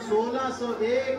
1601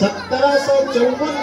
1754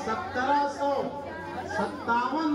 1757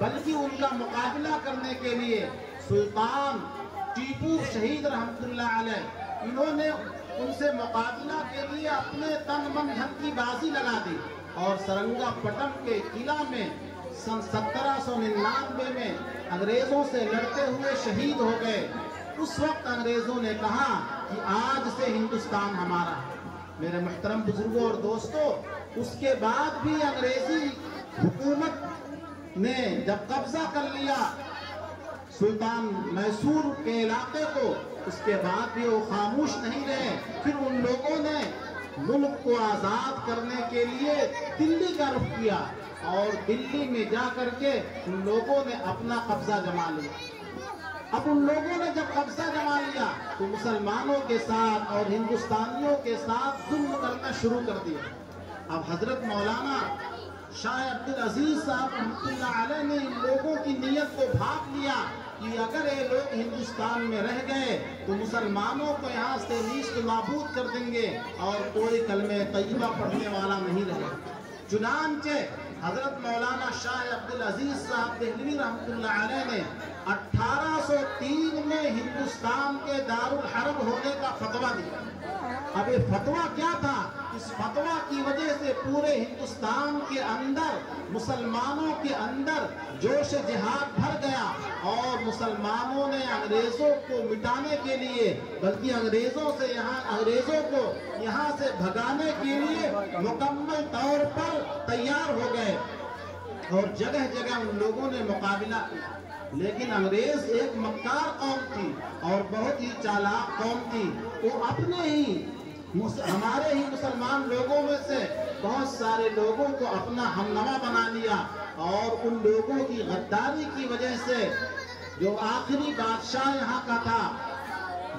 بلکہ ان کا مقابلہ کرنے کے لیے سلطان ٹیپو شہید رحمت اللہ علیہ انہوں نے ان سے مقابلہ کے لیے اپنے تن من دھن کی بازی لگا دی اور سرنگا پٹم کے قلعہ میں سن 1799 میں انگریزوں سے لڑتے ہوئے شہید ہو گئے۔ اس وقت انگریزوں نے کہا کہ آج سے ہندوستان ہمارا ہے۔ میرے محترم بزرگوں اور دوستوں، اس کے بعد بھی انگریزی حکومت نے جب قبضہ کر لیا سلطان میسور کے علاقے کو، اس کے بعد بھی وہ خاموش نہیں رہے۔ پھر ان لوگوں نے ملک کو آزاد کرنے کے لیے دلی کا رخ کیا اور دلی میں جا کر کے ان لوگوں نے اپنا قبضہ جما لیا۔ اب ان لوگوں نے جب قبضہ جما لیا تو مسلمانوں کے ساتھ اور ہندوستانیوں کے ساتھ ظلم کرنا شروع کر دیا۔ اب حضرت مولانا شاہ عبدالعزیز صاحب رحمۃ اللہ علیہ نے ان لوگوں کی نیت کو بھانپ لیا کہ اگر یہ لوگ ہندوستان میں رہ گئے تو مسلمانوں کو یہاں سے نیست نابود کر دیں گے اور کوئی کلمہ طیبہ پڑھنے والا نہیں رہے۔ چنانچہ حضرت مولانا شاہ عبدالعزیز صاحب دہلوی رحمۃ اللہ علیہ نے 1803 میں ہندوستان کے دارالحرب ہونے کا فتویٰ دیا۔ اب یہ فتویٰ کیا تھا؟ اس فتویٰ کی وجہ سے پورے ہندوستان کے اندر مسلمانوں کے اندر جوش جہاد بھر گیا اور مسلمانوں نے انگریزوں کو مٹانے کے لیے بلکہ انگریزوں کو یہاں سے بھگانے کے لیے مکمل طور پر تیار ہو گئے اور جگہ جگہ ان لوگوں نے مقابلہ کیا۔ لیکن انگریز ایک مکار قوم تھی اور بہت ہی چالاک قوم تھی۔ وہ اپنے ہی ہمارے ہی مسلمان لوگوں میں سے بہت سارے لوگوں کو اپنا ہمنوا بنا لیا اور ان لوگوں کی غداری کی وجہ سے جو آخری بادشاہ یہاں کا تھا،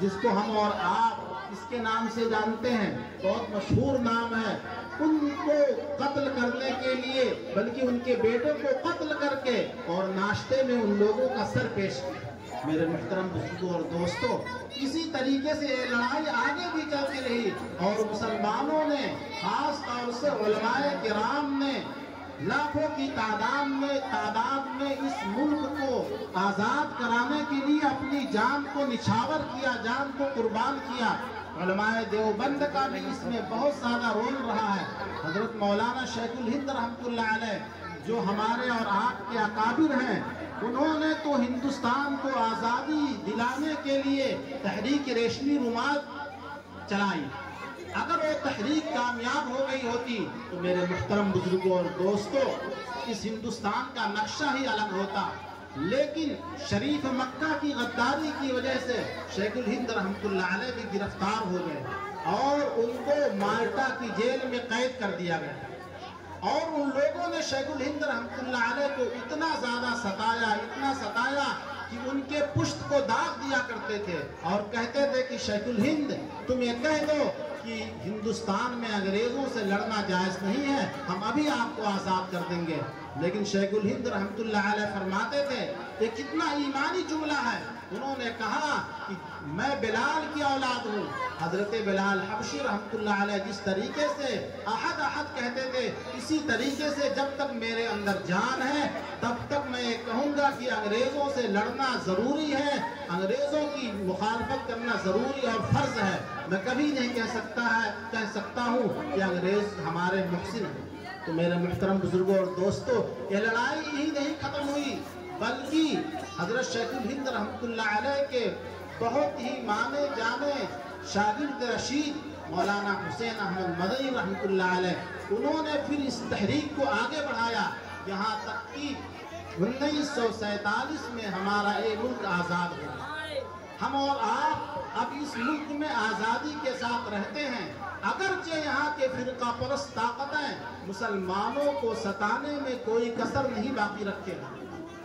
جس کو ہم اور آپ اس کے نام سے جانتے ہیں، بہت مشہور نام ہے، ان کو قتل کرنے کے لیے بلکہ ان کے بیٹوں کو قتل کر کے اور ناشتے میں ان لوگوں کا سر پیش کیا۔ میرے محترم بزرگوں اور دوستوں، اسی طریقے سے یہ لڑائی آگے بھی چلتی رہی اور مسلمانوں نے خاص طور سے علماء کرام نے لاکھوں کی تعداد میں اس ملک کو آزاد کرانے کے لیے اپنی جان کو نچھاور کیا، جان کو قربان کیا۔ علماء دیوبند کا بھی اس میں بہت زیادہ رول رہا ہے۔ حضرت مولانا شیخ الہند رحمۃ اللہ علیہ جو ہمارے اور آپ کے اکابر ہیں، انہوں نے تو ہندوستان کو آزادی دلانے کے لیے تحریک ریشمی رومال چلائی۔ اگر وہ تحریک کامیاب ہو گئی ہوتی تو میرے محترم بزرگوں اور دوستوں، اس ہندوستان کا نقشہ ہی الگ ہوتا۔ لیکن شریف مکہ کی غداری کی وجہ سے شیخ الہند رحمۃ اللہ علیہ بھی گرفتار ہو گئے اور ان کو مالٹا کی جیل میں قید کر دیا گیا۔ اور ان لوگوں نے شیخ الہند رحمۃ اللہ علیہ کو اتنا زیادہ ستایا کہ ان کے پشت کو داغ دیا کرتے تھے اور کہتے تھے کہ شیخ الہند تم یہ کہہ دو کہ ہندوستان میں انگریزوں سے لڑنا جائز نہیں ہے، ہم ابھی آپ کو آزاد کر دیں گے۔ لیکن شیخ الہند رحمۃ اللہ علیہ فرماتے تھے یہ کتنا ایمانی جملہ ہے۔ انہوں نے کہا کہ میں بلال کی اولاد ہوں۔ حضرت بلال حبشی رحمۃ اللہ علیہ جس طریقے سے احد احد کہتے تھے، اسی طریقے سے جب تک میرے اندر جان ہے تب تک میں یہ کہوں گا کہ انگریزوں سے لڑنا ضروری ہے، انگریزوں کی مخالفت کرنا ضروری اور فرض ہے۔ میں کبھی نہیں کہہ سکتا ہوں کہ انگریز ہمارے محسن ہیں۔ تو میرے محترم بزرگوں اور دوستوں، یہ لڑائی ہی نہیں ختم ہوئی بلکہ حضرت شیخ الہند رحمۃ اللہ علیہ کے بہت ہی مانے جانے شاگرد رشید مولانا حسین احمد مدنی رحمۃ اللہ علیہ، انہوں نے پھر اس تحریک کو آگے بڑھایا یہاں تک کہ 1947 میں ہمارا یہ ملک آزاد ہوا۔ ہم اور آپ اب اس ملک میں آزادی کے ساتھ رہتے ہیں، اگرچہ یہاں کے فرقہ پرست طاقتیں مسلمانوں کو ستانے میں کوئی کسر نہیں باقی رکھے۔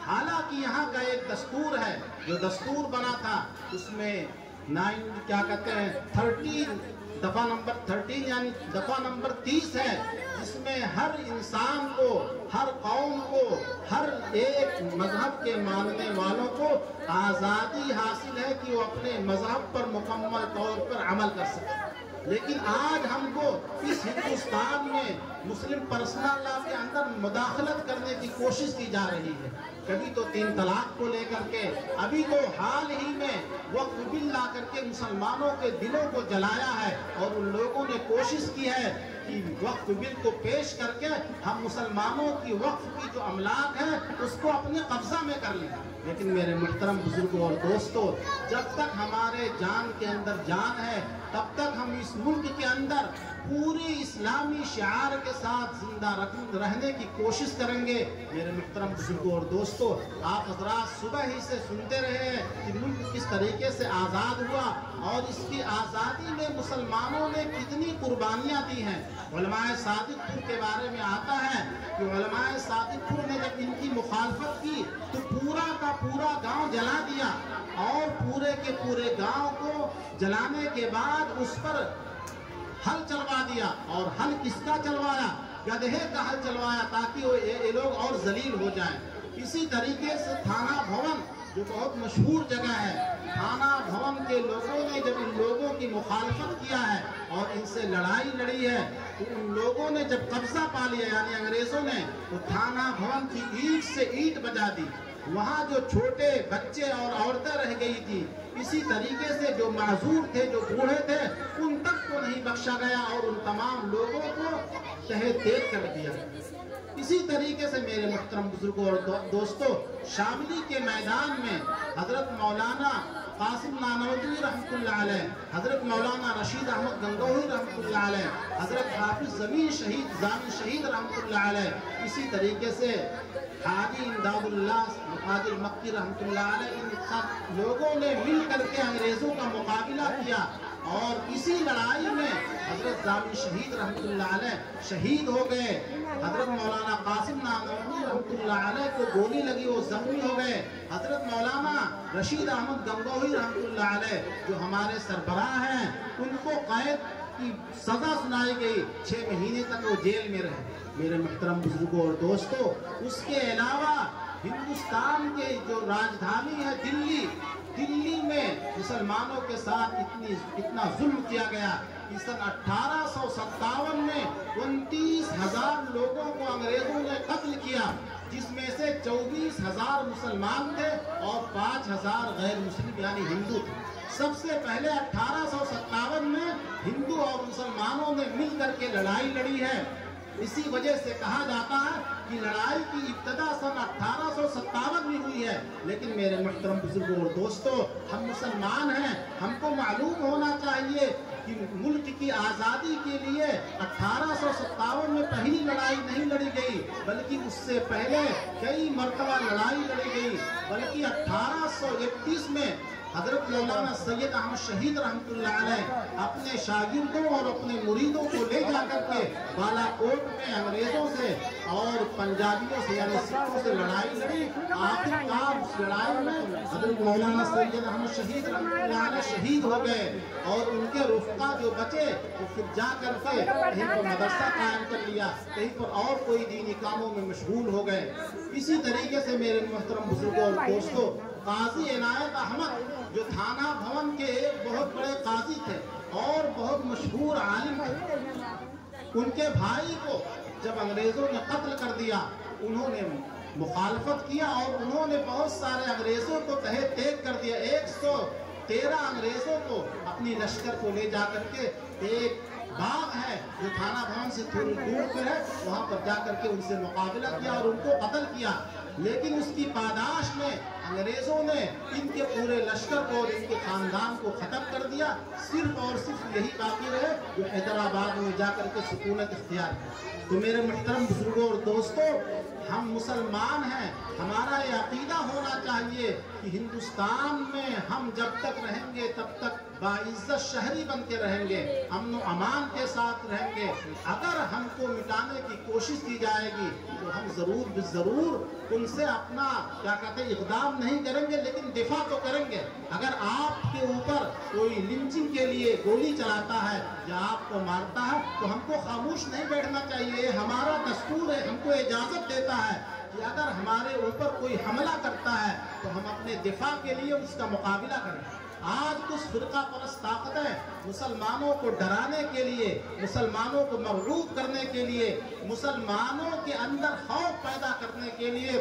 حالانکہ یہاں کا ایک دستور ہے، جو دستور بنا تھا اس میں 13 دفعہ نمبر 13 یعنی دفعہ نمبر 30 ہے، جس میں ہر انسان کو، ہر قوم کو، ہر ایک مذہب کے ماننے والوں کو آزادی حاصل ہے کہ وہ اپنے مذہب پر مکمل طور پر عمل کر سکے۔ لیکن آج ہم کو اس ہندوستان میں مسلم پرسنل لا کے اندر مداخلت کرنے کی کوشش کی جا رہی ہے۔ کبھی تو 3 طلاق کو لے کر کے، ابھی تو حال ہی میں وقف بل لا کر کے مسلمانوں کے دلوں کو جلایا ہے، اور ان لوگوں نے کوشش کی ہے کہ وقف بل کو پیش کر کے ہم مسلمانوں کی وقف کی جو املاک ہے اس کو اپنے قبضہ میں کر لیں۔ لیکن میرے محترم بزرگوں اور دوستوں، جب تک ہمارے جان کے اندر جان ہے تب تک ہم اس ملک کے اندر پوری اسلامی شعار کے ساتھ زندہ رہنے کی کوشش کریں گے۔ میرے محترم بزرگوں اور دوستوں، آپ حضرات صبح ہی سے سنتے رہے ہیں کہ ملک کس طریقے سے آزاد ہوا، اور اس کی آزادی میں مسلمانوں نے کتنی قربانیاں دی ہیں۔ علماء صادق پور کے بارے میں آتا ہے کہ علماء صادق پور نے جب ان کی مخالفت کی تو پورا کا پورا گاؤں جلا دیا، اور پورے کے پورے گاؤں کو جلانے کے بعد اس پر حل چلوا دیا۔ اور حل کس کا چلوایا؟ گدھے کا حل چلوایا، تاکہ یہ لوگ اور ذلیل ہو جائیں۔ اسی طریقے سے تھانہ بھون جو بہت مشہور جگہ ہے، تھانہ بھون کے لوگوں نے جب ان لوگوں کی مخالفت کیا ہے اور ان سے لڑائی لڑی ہے، تو ان لوگوں نے جب قبضہ پا لیا، یعنی انگریزوں نے، تو تھانہ بھون کی اینٹ سے اینٹ بجا دی۔ وہاں جو چھوٹے بچے اور عورتیں رہ گئی تھی، اسی طریقے سے جو معذور تھے، جو بوڑھے تھے، ان تک کو نہیں بخشا گیا، اور ان تمام لوگوں کو تہہ تیغ کر دیا۔ اسی طریقے سے میرے محترم بزرگوں اور دوستوں، شاملی کے میدان میں حضرت مولانا قاسم نانوتوی رحمۃ اللہ علیہ، حضرت مولانا رشید احمد گنگوہی رحمۃ اللہ علیہ، حضرت حافظ زمین شہید رحمۃ اللہ علیہ، اسی طریقے سے حاجی امداد اللہ مقادر مکی رحمۃ اللہ علیہ، ان سب لوگوں نے مل کر کے انگریزوں کا مقابلہ کیا، اور اسی لڑائی میں حضرت زامی شہید رحمۃ اللہ علیہ شہید ہو گئے۔ حضرت مولانا قاسم نانوتوی رحمۃ اللہ علیہ کو گولی لگی، وہ زخمی ہو گئے۔ حضرت مولانا رشید احمد گنگوہی رحمۃ اللہ علیہ جو ہمارے سربراہ ہیں، ان کو قید کی سزا سنائی گئی، 6 مہینے تک وہ جیل میں رہے۔ میرے محترم بزرگوں اور دوستوں، اس کے علاوہ ہندوستان کے جو راجدھانی ہے دلی میں مسلمانوں کے ساتھ اتنا ظلم کیا گیا کہ سن 1857 میں 29,000 لوگوں کو انگریزوں نے قتل کیا، جس میں سے 24,000 مسلمان تھے اور 5,000 غیر مسلم یعنی ہندو تھے۔ سب سے پہلے 1857 میں ہندو اور مسلمانوں نے مل کر کے لڑائی لڑی ہے۔ اسی وجہ سے کہا جاتا ہے کہ لڑائی کی ابتدا سن 1857 میں ہوئی ہے۔ لیکن میرے محترم بزرگوں اور دوستوں، ہم مسلمان ہیں، ہم کو معلوم ہونا چاہیے کہ ملک کی آزادی کے لیے 1857 میں پہلی لڑائی نہیں لڑی گئی، بلکہ اس سے پہلے کئی مرتبہ لڑائی لڑی گئی، بلکہ 1831 میں حضرت مولانا سید احمد شہید رحمۃ اللہ علیہ اپنے شاگردوں اور اپنے مریدوں کو لے جا کر کے بالا کوٹ میں انگریزوں سے اور پنجابیوں سے یعنی سکھوں سے لڑائی لڑی۔ آخرکار اس لڑائی میں حضرت مولانا سید احمد شہید رحمۃ اللہ علیہ شہید ہو گئے، اور ان کے رفقا جو بچے وہ پھر جا کر کے کہیں پر مدرسہ قائم کر لیا، کہیں پر اور کوئی دینی کاموں میں مشغول ہو گئے۔ اسی طریقے سے میرے محترم بزرگوں اور دوستوں، قاضی عنایت احمد جو تھانہ بھون کے ایک بہت بڑے قاضی تھے اور بہت مشہور عالم تھے، ان کے بھائی کو جب انگریزوں نے قتل کر دیا، انہوں نے مخالفت کیا اور انہوں نے بہت سارے انگریزوں کو تہہ تیغ کر دیا۔ 113 انگریزوں کو اپنی لشکر کو لے جا کر کے ایک باغ ہے جو تھانہ بھون سے تھوڑی دور پر ہے، وہاں پر جا کر کے ان سے مقابلہ کیا اور ان کو قتل کیا۔ لیکن اس کی پاداش میں انگریزوں نے ان کے پورے لشکر کو اور ان کے خاندان کو ختم کر دیا، صرف اور صرف یہی باقی رہے جو حیدرآباد میں جا کر کے سکونت اختیار کی۔ تو میرے محترم بزرگوں اور دوستوں، ہم مسلمان ہیں، ہمارا یہ عقیدہ ہونا چاہیے کہ ہندوستان میں ہم جب تک رہیں گے تب تک باعزت شہری بن کے رہیں گے، امن و امان کے ساتھ رہیں گے۔ اگر ہم کو مٹانے کی کوشش کی جائے گی تو ہم ضرور ان سے اپنا کیا کہتے ہیں اقدام نہیں کریں گے، لیکن دفاع تو کریں گے۔ اگر آپ کے اوپر کوئی لنچنگ کے لیے گولی چلاتا ہے یا آپ کو مارتا ہے تو ہم کو خاموش نہیں بیٹھنا چاہیے، ہمارا دستور ہے، ہم کو اجازت دیتا ہے کہ اگر ہمارے اوپر کوئی حملہ کرتا ہے تو ہم اپنے دفاع کے لیے اس کا مقابلہ کریں۔ آج کچھ فرقہ پرست طاقتیں مسلمانوں کو ڈرانے کے لیے، مسلمانوں کو مرعوب کرنے کے لیے، مسلمانوں کے اندر خوف پیدا کرنے کے لیے